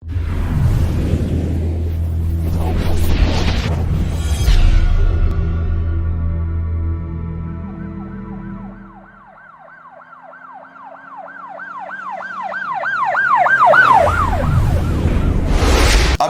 अब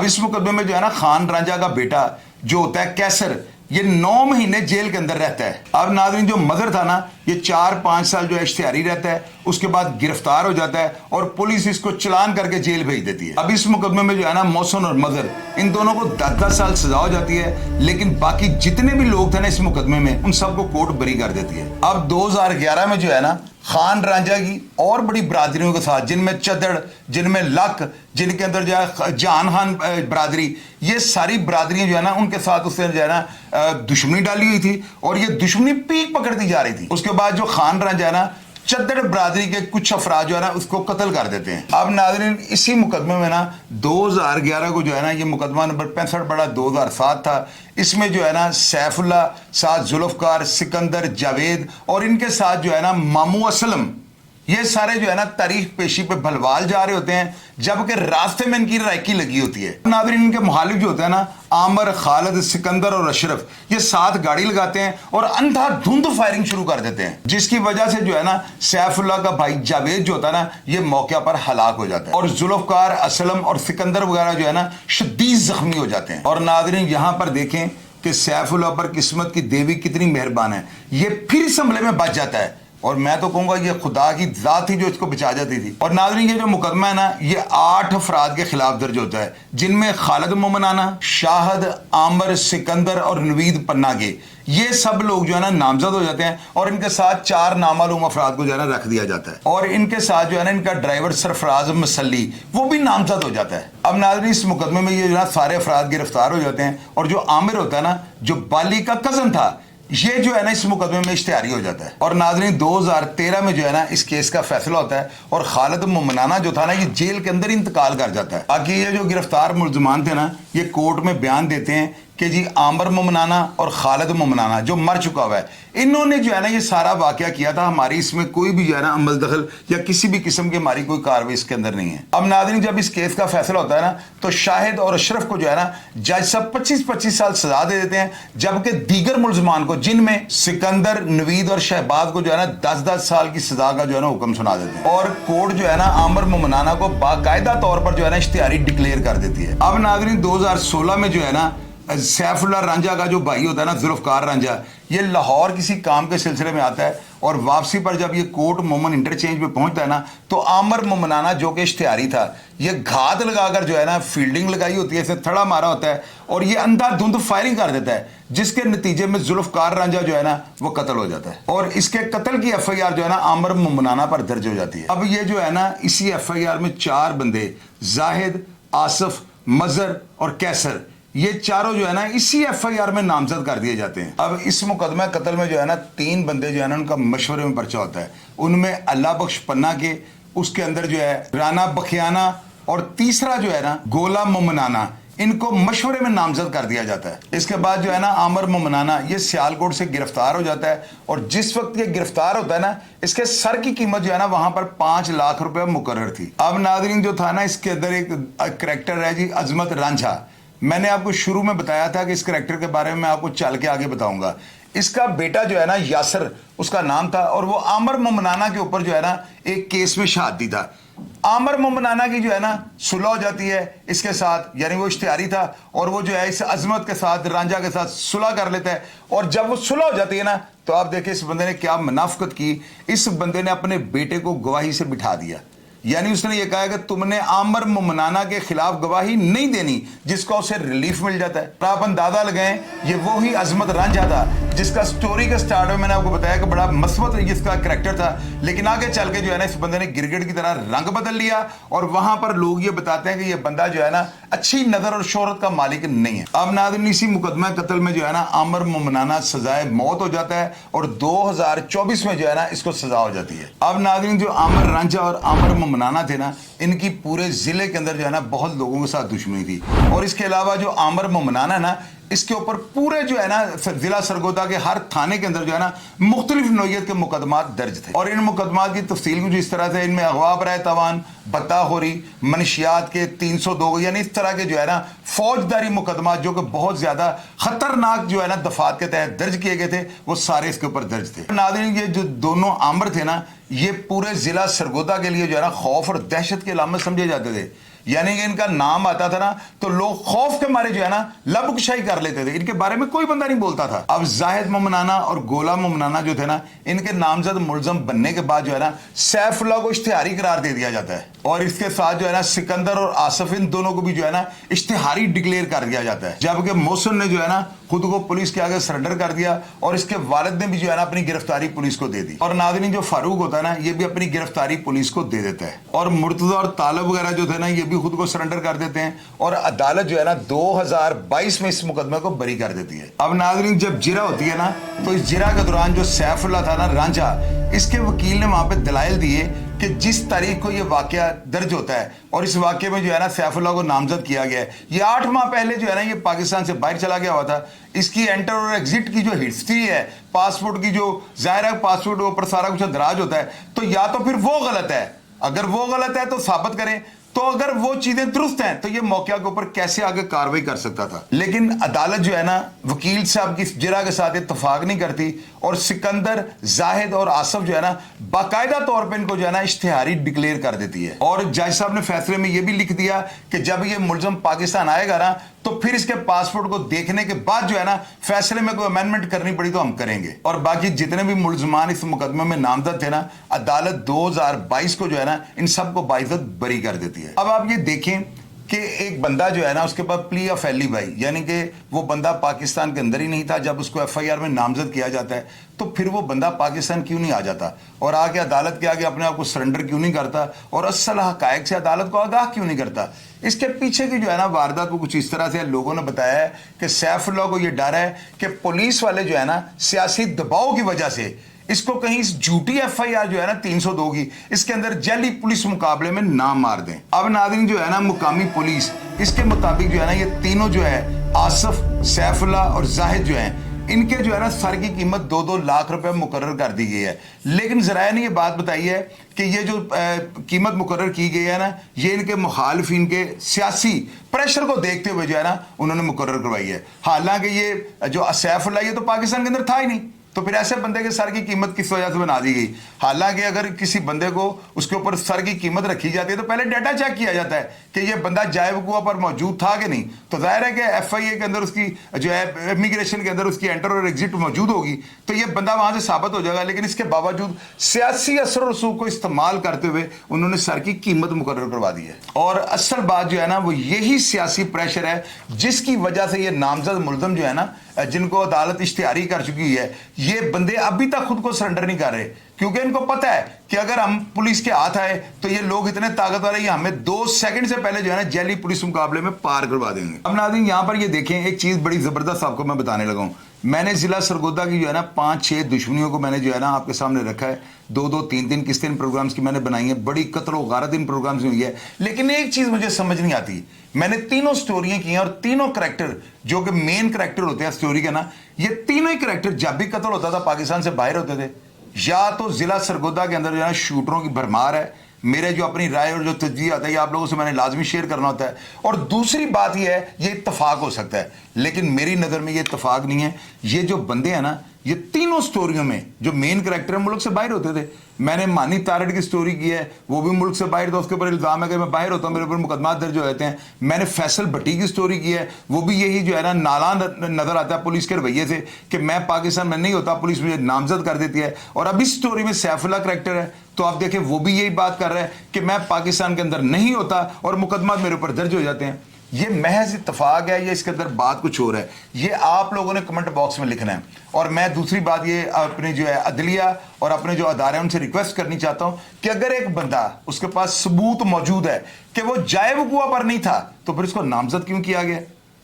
इस मुकदमे में जो है ना खान रांझा का बेटा जो होता है कैसर, ये 9 महीने जेल के अंदर रहता है। अब नाज़रीन, जो मदर था ना, ये 4-5 साल जो है इश्तिहारी रहता है, उसके बाद गिरफ्तार हो जाता है और पुलिस इसको चलान करके जेल भेज देती है। अब इस मुकदमे में जो है ना मोहसिन और मदर, इन दोनों को 10-10 साल सजा हो जाती है, लेकिन बाकी जितने भी लोग थे ना इस मुकदमे में, उन सबको कोर्ट बरी कर देती है। अब 2011 में जो है ना खान रांझा की और बड़ी बरादरियों के साथ, जिनमें चदड़, जिनमें लक, जिनके अंदर जो है जहान खान बरादरी, ये सारी बरादरियां जो है ना उनके साथ उसने जो है ना दुश्मनी डाली हुई थी और ये दुश्मनी पीक पकड़ती जा रही थी। उसके बाद जो खान रांझा है ना, चद्दड़ बरादरी के कुछ अफराद जो है ना उसको कत्ल कर देते हैं। अब नाज़रीन, इसी मुकदमे में ना 2011 को जो है ना, ये मुकदमा नंबर 65 बड़ा 2007 था। इसमें जो है ना सैफुल्ला, साथ जुल्फकार, सिकंदर, जावेद और इनके साथ जो है ना मामू असलम, ये सारे जो है ना तारीख पेशी पे भलवाल जा रहे होते हैं, जबकि रास्ते में इनकी रैकी लगी होती है। नाज़रीन, इनके मुखालिफ जो होते हैं ना, आमर, खालिद, सिकंदर और अशरफ, ये साथ गाड़ी लगाते हैं और अंधाधुंध फायरिंग शुरू कर देते हैं, जिसकी वजह से जो है ना सैफुल्ला का भाई जावेद जो होता है ना, ये मौके पर हलाक हो जाता है और जुल्फकार, असलम और सिकंदर वगैरह जो है ना शदीद जख्मी हो जाते हैं। और नाज़रीन, यहां पर देखें कि सैफुल्ला पर किस्मत की देवी कितनी मेहरबान है, ये फिर इस हमले में बच जाता है और मैं तो कहूंगा ये खुदा की जात थी जो इसको बचा जाती थी। और नाज़रीन, ये जो मुकदमा है ना, ये 8 अफराद के खिलाफ दर्ज होता है, जिनमें खालिद मोमनाना, शाहद, आमर, सिकंदर और नवीद पन्ना के, ये सब लोग जो है ना नामजद हो जाते हैं और इनके साथ 4 नामालूम अफराद को जो है ना रख दिया जाता है और इनके साथ जो है ना इनका ड्राइवर सरफराज मसली, वो भी नामजद हो जाता है। अब नाज़रीन, इस मुकदमे में ये जो है सारे अफराद गिरफ्तार हो जाते हैं और जो आमिर होता है ना, जो बाली का कज़न था, ये जो है ना इस मुकदमे में इश्तिहारी हो जाता है। और नाज़रीन, 2013 में जो है ना इस केस का फैसला होता है और खालिद मोमनाना जो था ना, ये जेल के अंदर इंतकाल कर जाता है। बाकी ये जो गिरफ्तार मुलजमान थे ना, ये कोर्ट में बयान देते हैं कि जी आमर मोमनाना और खालिद मोमनाना जो मर चुका हुआ है, इन्होंने जो है ना ये सारा वाकया किया था, हमारी इसमें कोई भी जो है ना अमल दखल या किसी भी किस्म की हमारी कोई कार्रवाई इसके अंदर नहीं है। अब नाज़रीन, जब इस केस का फैसला होता है ना, तो शाहिद और अशरफ को जो है ना जज साहब 25-25 साल सजा दे देते हैं, जबकि दीगर मुलजमान को, जिनमें सिकंदर, नवीद और शहबाज को जो है ना 10-10 साल की सजा का जो है ना हुक्म सुना देते हैं और कोर्ट जो है ना आमर मोमनाना को बाकायदा तौर पर जो है ना इश्तिहारी डिक्लेयर कर देती है। अब नाज़रीन, 2016 में जो है ना सैफुल्ला रांझा का जो भाई होता है ना जुल्फकार रांझा, ये लाहौर किसी काम के सिलसिले में आता है और वापसी पर जब ये कोर्ट मोमन इंटरचेंज पे पहुंचता है ना, तो आमर मोमनाना जो कि इश्तिहारी था, ये घात लगाकर जो है ना फील्डिंग लगाई होती है, इसे थड़ा मारा होता है और ये अंधाधुंध फायरिंग कर देता है, जिसके नतीजे में जुल्फकार रांझा जो है ना वो कत्ल हो जाता है और इसके कत्ल की FIR जो है ना आमर मोमनाना पर दर्ज हो जाती है। अब ये जो है ना इसी FIR में 4 बंदे, जाहिद, आसफ, मजर और कैसर, ये चारों जो है ना इसी FIR में नामजद कर दिए जाते हैं। अब इस मुकदमा कत्ल में जो है ना 3 बंदे जो है ना उनका मशवरे में पर्चा होता है, उनमें अल्लाह बख्श पन्ना के, उसके अंदर जो है राना बखियाना और तीसरा जो है ना गोला मोमनाना, इनको मशवरे में नामजद कर दिया जाता है। इसके बाद जो है ना आमर मोमनाना ये सियालकोट से गिरफ्तार हो जाता है और जिस वक्त ये गिरफ्तार होता है ना, इसके सर की कीमत जो है ना वहां पर 5 लाख रुपए मुकर्रर थी। अब नाज़रीन, जो था ना इसके अंदर एक करैक्टर है जी अजमत रांझा, मैंने आपको शुरू में बताया था कि इस करैक्टर के बारे में मैं आपको चल के आगे बताऊंगा। इसका बेटा जो है ना यासर उसका नाम था और वो आमर मोमनाना के ऊपर जो है ना एक केस में शहादती था। आमर मोमनाना की जो है ना सुलह हो जाती है इसके साथ, यानी वो इश्तिहारी था और वो जो है इस अजमत के साथ, रांझा के साथ सुलह कर लेता है और जब वो सुलह हो जाती है ना, तो आप देखिए इस बंदे ने क्या मुनाफिकत की। इस बंदे ने अपने बेटे को गवाही से बिठा दिया, यानी उसने ये कहा कि तुमने आमर मोमनाना के खिलाफ गवाही नहीं देनी, जिसका उसे रिलीफ मिल जाता है। आप अंदाजा लगाएं, ये वो ही अजमत रांझा था जिसका स्टोरी के स्टार्ट में मैंने आपको बताया कि बड़ा मस्बत इसका करैक्टर था, लेकिन आगे चल के जो है ना इस बंदे ने गिरगिट की तरह रंग बदल लिया और वहां पर लोग ये बताते हैं कि ये बंदा जो है ना अच्छी नजर और शोहरत का मालिक नहीं है। अब नाज़रीन, इसी मुकदमा कत्ल में जो है ना आमर मोमनाना सजाए मौत हो जाता है और 2024 में जो है ना इसको सजा हो जाती है। अब नाज़रीन, जो आमर रांझा और आमर मोमनाना थे ना, इनकी पूरे जिले के अंदर जो है ना बहुत लोगों के साथ दुश्मनी थी और इसके अलावा जो आमर मोमनाना ना, इसके ऊपर पूरे जो है ना जिला सरगोदा के हर थाने के अंदर जो है ना मुख्तलिफ नौयत के मुकदमात दर्ज थे और इन मुकदमात की तफसील कुछ इस तरह से, इनमें अगवा बराए तवान, बता हो रही, मनशियात के 302 यानी इस तरह के जो है ना फौजदारी मुकदमा जो कि बहुत ज़्यादा ख़तरनाक जो है ना दफात के तहत दर्ज किए गए थे, वो सारे इसके ऊपर दर्ज थे। नाज़रीन, ये जो दोनों आमर थे ना, ये पूरे ज़िला सरगोदा के लिए जो है ना खौफ और दहशत के अलामत समझे जाते थे। यानी कि इनका नाम आता था ना तो लोग खौफ के मारे जो है ना लबकुशाई कर लेते थे, इनके बारे में कोई बंदा नहीं बोलता था। अब जाहिद मोमनाना और गोला मोमनाना जो थे ना, इनके नामजद मुलजम बनने के बाद जो है ना सैफुल्लाह को इश्तिहारी करार दे दिया जाता है, और इसके साथ जो है ना सिकंदर और आसिफ, इन दोनों को भी जो है ना इश्तिहारी डिक्लेयर कर दिया जाता है। जबकि मोहसिन ने जो है ना खुद को पुलिस के आगे सरेंडर कर दिया, और इसके वालिद ने भी जो है ना अपनी गिरफ्तारी पुलिस को दे दी। और नाज़रीन, जो फारूक होता है ना, ये भी अपनी गिरफ्तारी पुलिस को दे देता है। और मुर्तज़ा और तालब वगैरह जो थे ना, ये भी खुद को सरेंडर कर देते हैं, और अदालत जो है ना 2022 में इस मुकदमे को बरी कर देती है। अब नाज़रीन, जब जिरा होती है ना, तो इस जिरा के दौरान जो सैफुल्लाह था ना रांझा, इसके वकील ने वहां पे दलाइल दिए कि जिस तारीख को ये वाकया दर्ज होता है और इस वाकये में जो है ना सैफुल्लाह को नामजद किया गया है, ये 8 माह पहले जो है ना ये पाकिस्तान से बाहर चला गया हुआ था। इसकी एंटर और एग्जिट की जो हिस्ट्री है, पासपोर्ट की, जो जाहिर है पासपोर्ट के ऊपर सारा कुछ दराज होता है, तो या तो फिर वो गलत है, अगर वो गलत है तो साबित करें, तो अगर वो चीजें दुरुस्त हैं तो ये मौके के ऊपर कैसे आगे कार्रवाई कर सकता था। लेकिन अदालत जो है ना वकील साहब की जिरा के साथ इत्तफाक नहीं करती, और सिकंदर, जाहिद और आसिफ जो है ना बाकायदा तौर पे इनको जो है ना इश्तिहारी डिक्लेयर कर देती है। और जज साहब ने फैसले में ये भी लिख दिया कि जब ये मुलजम पाकिस्तान आएगा ना, तो फिर इसके पासपोर्ट को देखने के बाद जो है ना फैसले में कोई अमेंडमेंट करनी पड़ी तो हम करेंगे। और बाकी जितने भी मुलजमान इस मुकदमे में नामजद थे ना, अदालत 2022 को जो है ना इन सबको बाइज्जत बरी कर देती है। अब आप ये देखें कि एक बंदा जो है ना उसके पास प्ली ऑफ एलिबाई, यानी कि वो बंदा पाकिस्तान के अंदर ही नहीं था जब उसको एफआईआर में नामजद किया जाता है, तो फिर वो बंदा पाकिस्तान क्यों नहीं आ जाता और आके अदालत के आगे अपने आप को सरेंडर क्यों नहीं करता और असल हकायक से अदालत को आगाह क्यों नहीं करता। इसके पीछे की जो है ना वारदात को कुछ इस तरह से लोगों ने बताया है कि सैफुल्लाह को ये डर है कि पुलिस वाले जो है ना सियासी दबाव की वजह से इसको कहीं इस झूठी एफआईआर जो है ना 302 की, इसके अंदर जैली पुलिस मुकाबले में ना मार दें। अब नाज़रीन, जो है ना मुकामी पुलिस इसके मुताबिक जो है ना ये तीनों जो है आसिफ, सैफुल्लाह और जाहिद जो है, इनके जो है ना सर की कीमत 2-2 लाख रुपए मुकर्रर कर दी गई है। लेकिन ज़राए ने ये बात बताई है कि ये जो कीमत मुकर्रर की गई है ना, ये इनके मुखालिफिन के सियासी प्रेशर को देखते हुए जो है ना उन्होंने मुकर्रर करवाई है। हालांकि ये जो सैफुल्लाह ये तो पाकिस्तान के अंदर था ही नहीं, तो फिर ऐसे बंदे के सर की कीमत किस वजह से बना दी गई। हालांकि अगर किसी बंदे को उसके ऊपर सर की कीमत रखी जाती है तो पहले डाटा चेक किया जाता है कि ये बंदा जाए वकूआ पर मौजूद था कि नहीं। तो जाहिर है कि एफआईए के अंदर उसकी जो है इमिग्रेशन के अंदर उसकी एंटर और एग्जिट मौजूद होगी, तो ये बंदा वहां से साबित हो जाएगा। लेकिन इसके बावजूद सियासी असर और रसूख को इस्तेमाल करते हुए उन्होंने सर की कीमत मुकर्रर करवा दी है। और असल बात जो है ना वो यही सियासी प्रेशर है जिसकी वजह से ये नामजद मुलजम जो है ना, जिनको अदालत इश्तिहारी कर चुकी है, ये बंदे अभी तक खुद को सरेंडर नहीं कर रहे, क्योंकि इनको पता है कि अगर हम पुलिस के हाथ आए तो ये लोग इतने ताकतवर है, ये हमें 2 सेकंड से पहले जो है ना जैली पुलिस मुकाबले में पार करवा देंगे। अब नाज़रीन, यहाँ पर ये देखें, एक चीज बड़ी जबरदस्त आपको मैं बताने लगा हूँ। मैंने जिला सरगोदा की जो है ना 5-6 दुश्मनियों को मैंने जो है ना आपके सामने रखा है। 2-2, 3-3 किस्तें प्रोग्राम्स की मैंने बनाई है, बड़ी कत्ल व गारत इन प्रोग्राम्स में हुई है। लेकिन एक चीज मुझे समझ नहीं आती, मैंने तीनों स्टोरियां की हैं और तीनों करैक्टर जो कि मेन करैक्टर होते हैं स्टोरी के ना, ये तीनों ही करैक्टर जब भी कत्ल होता था पाकिस्तान से बाहर होते थे, या तो जिला सरगोदा के अंदर जो है शूटरों की भरमार है। मेरे जो अपनी राय और जो तजवीज़ आता है ये आप लोगों से मैंने लाजमी शेयर करना होता है। और दूसरी बात ये है, ये इत्तफाक हो सकता है, लेकिन मेरी नज़र में ये इत्तफाक नहीं है। ये जो बंदे हैं ना, ये तीनों स्टोरियों में जो मेन करैक्टर है मुल्क से बाहर होते थे। मैंने मानी तारड़ की स्टोरी की है, वो भी मुल्क से बाहर था, उसके ऊपर इल्ज़ाम है कि मैं बाहर होता हूँ, मेरे ऊपर मुकदमा दर्ज हो जाते हैं। मैंने फैसल भट्टी की स्टोरी की है, वो भी यही जो है ना नाला नज़र आता है पुलिस के रवैये से कि मैं पाकिस्तान में नहीं होता, पुलिस मुझे नामजद कर देती है। और अब इस स्टोरी में सैफुल्लाह करैक्टर है, तो आप देखें वो भी यही बात कर रहा है कि मैं पाकिस्तान के अंदर नहीं होता और मुकदमा मेरे ऊपर दर्ज हो जाते हैं। ये महज इत्तफाक है, ये इसके अंदर बात कुछ और है, ये आप लोगों ने कमेंट बॉक्स में लिखना है। और मैं दूसरी बात ये अपने जो है अदलिया और अपने जो अदारे उनसे रिक्वेस्ट करनी चाहता हूं कि अगर एक बंदा उसके पास सबूत मौजूद है कि वो जाए वकूआ पर नहीं था, तो फिर उसको नामजद क्यों किया गया?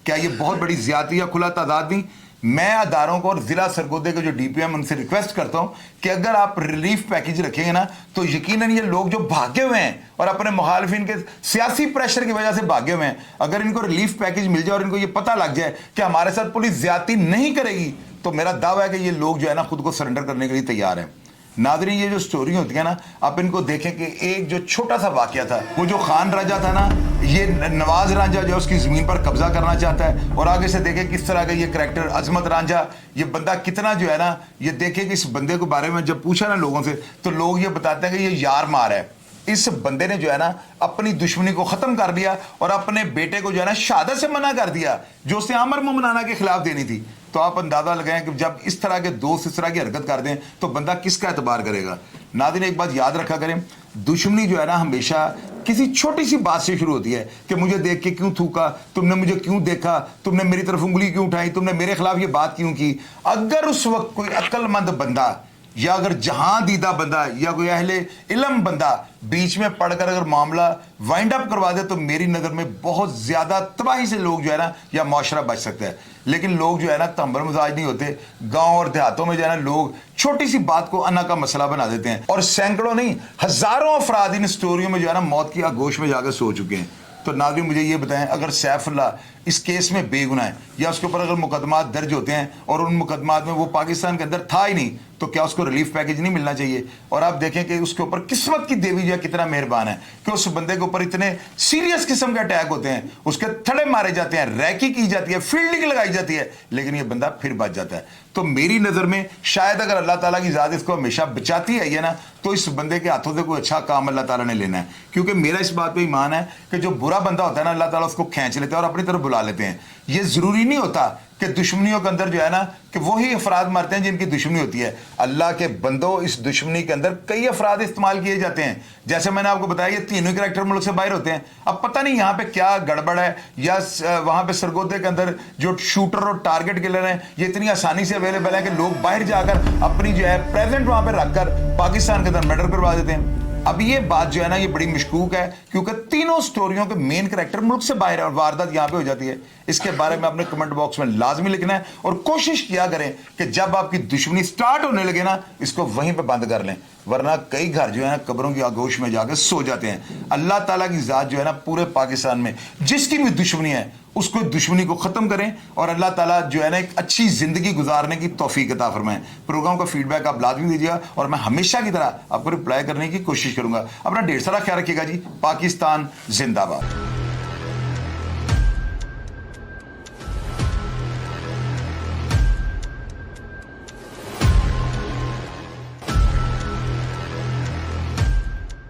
क्या ये बहुत बड़ी ज्यादती या खुला तादाद नहीं? मैं अदारों को और जिला सरगोदे के जो डीपीएम उनसे रिक्वेस्ट करता हूं कि अगर आप रिलीफ पैकेज रखेंगे ना, तो यकीनन ये लोग जो भागे हुए हैं और अपने मुखालिफिन के सियासी प्रेशर की वजह से भागे हुए हैं, अगर इनको रिलीफ पैकेज मिल जाए और इनको ये पता लग जाए कि हमारे साथ पुलिस ज्यादती नहीं करेगी, तो मेरा दावा है कि ये लोग जो है ना खुद को सरेंडर करने के लिए तैयार हैं। नादरीन ये जो स्टोरी होती है ना, आप इनको देखें कि एक जो छोटा सा वाकया था, वो जो खान राजा था ना, ये नवाज रांझा जो उसकी ज़मीन पर कब्जा करना चाहता है, और आगे से देखें किस तरह का ये करैक्टर अजमत रांझा, ये बंदा कितना जो है ना, ये देखें कि इस बंदे के बारे में जब पूछा ना लोगों से, तो लोग ये बताते हैं कि ये यार मार है। इस बंदे ने जो है ना अपनी दुश्मनी को ख़त्म कर दिया और अपने बेटे को जो है ना शहादत से मना कर दिया, जो उसने अमर मोमनाना के खिलाफ देनी थी। तो आप अंदाज़ा लगाएं कि जब इस तरह के दोस्त इस तरह की हरकत कर दें तो बंदा किसका एतबार करेगा। नाज़रीन एक बात याद रखा करें, दुश्मनी जो है ना हमेशा किसी छोटी सी बात से शुरू होती है कि मुझे देख के क्यों थूका, तुमने मुझे क्यों देखा, तुमने मेरी तरफ उंगली क्यों उठाई, तुमने मेरे खिलाफ ये बात क्यों की। अगर उस वक्त कोई अक्लमंद बंदा या अगर जहां दीदा बंदा या कोई अहले इल्म बंदा बीच में पढ़कर अगर मामला वाइंड अप करवा दे, तो मेरी नज़र में बहुत ज़्यादा तबाही से लोग जो है ना या माशरा बच सकता है। लेकिन लोग जो है ना तंबर मजाज नहीं होते। गांव और देहातों में जो है ना लोग छोटी सी बात को अन्ना का मसला बना देते हैं, और सैकड़ों नहीं हज़ारों अफराद इन स्टोरियों में जो है ना मौत की आगोश में जाकर सो चुके हैं। तो नाज़रीन मुझे ये बताएं, अगर सैफुल्लाह इस केस में बेगुनाह है या उसके ऊपर अगर मुकदमात दर्ज होते हैं और उन मुकदमात में वो पाकिस्तान के अंदर था ही नहीं, तो क्या उसको रिलीफ पैकेज नहीं मिलना चाहिए। और आप देखें कि उसके ऊपर किस्मत की देवी जो कितना मेहरबान है कि उस बंदे के ऊपर इतने सीरियस किस्म के अटैक होते हैं, उसके थड़े मारे जाते हैं, रैकी की जाती है, फील्डिंग लगाई जाती है, लेकिन ये बंदा फिर बच जाता है। तो मेरी नज़र में शायद अगर अल्लाह ताला की ज़ात इसको हमेशा बचाती है ना, तो इस बंदे के हाथों से कोई अच्छा काम अल्लाह ताला ने लेना है। क्योंकि मेरा इस बात पे ईमान है कि जो बुरा बंदा होता है ना, अल्लाह ताला उसको खींच लेते हैं और अपनी तरफ बुला लेते हैं। ये ज़रूरी नहीं होता कि दुश्मनियों के अंदर जो है ना कि वही अफराद मरते हैं जिनकी दुश्मनी होती है। अल्लाह के बंदो, इस दुश्मनी के अंदर कई अफराद इस्तेमाल किए जाते हैं। जैसे मैंने आपको बताया ये तीनों करैक्टर मुल्क से बाहर होते हैं। अब पता नहीं यहाँ पे क्या गड़बड़ है, या वहाँ पे सरगोदे के अंदर जो शूटर और टारगेट किलर हैं ये इतनी आसानी से अवेलेबल है कि लोग बाहर जाकर अपनी जो है प्रेजेंट वहाँ पर रखकर पाकिस्तान के अंदर मर्डर करवा देते हैं। अब ये बात जो है ना ये बड़ी मशकूक है, क्योंकि तीनों स्टोरियों के मेन करैक्टर मुल्क से बाहर है और वारदात यहाँ पे हो जाती है। इसके बारे में अपने कमेंट बॉक्स में लाजमी लिखना है, और कोशिश किया करें कि जब आपकी दुश्मनी स्टार्ट होने लगे ना, इसको वहीं पे बंद कर लें, वरना कई घर जो है ना कब्रों की आगोश में जाकर सो जाते हैं। अल्लाह ताला की ज़ात जो है ना पूरे पाकिस्तान में जिसकी भी दुश्मनी है उसको दुश्मनी को ख़त्म करें, और अल्लाह ताला जो है ना एक अच्छी ज़िंदगी गुजारने की तौफीक अता फरमाएं। प्रोग्राम का फीडबैक आप लाजमी दीजिएगा और मैं हमेशा की तरह आपको रिप्लाई करने की कोशिश करूँगा। अपना ढेर सारा ख्याल रखिएगा जी। पाकिस्तान जिंदाबाद।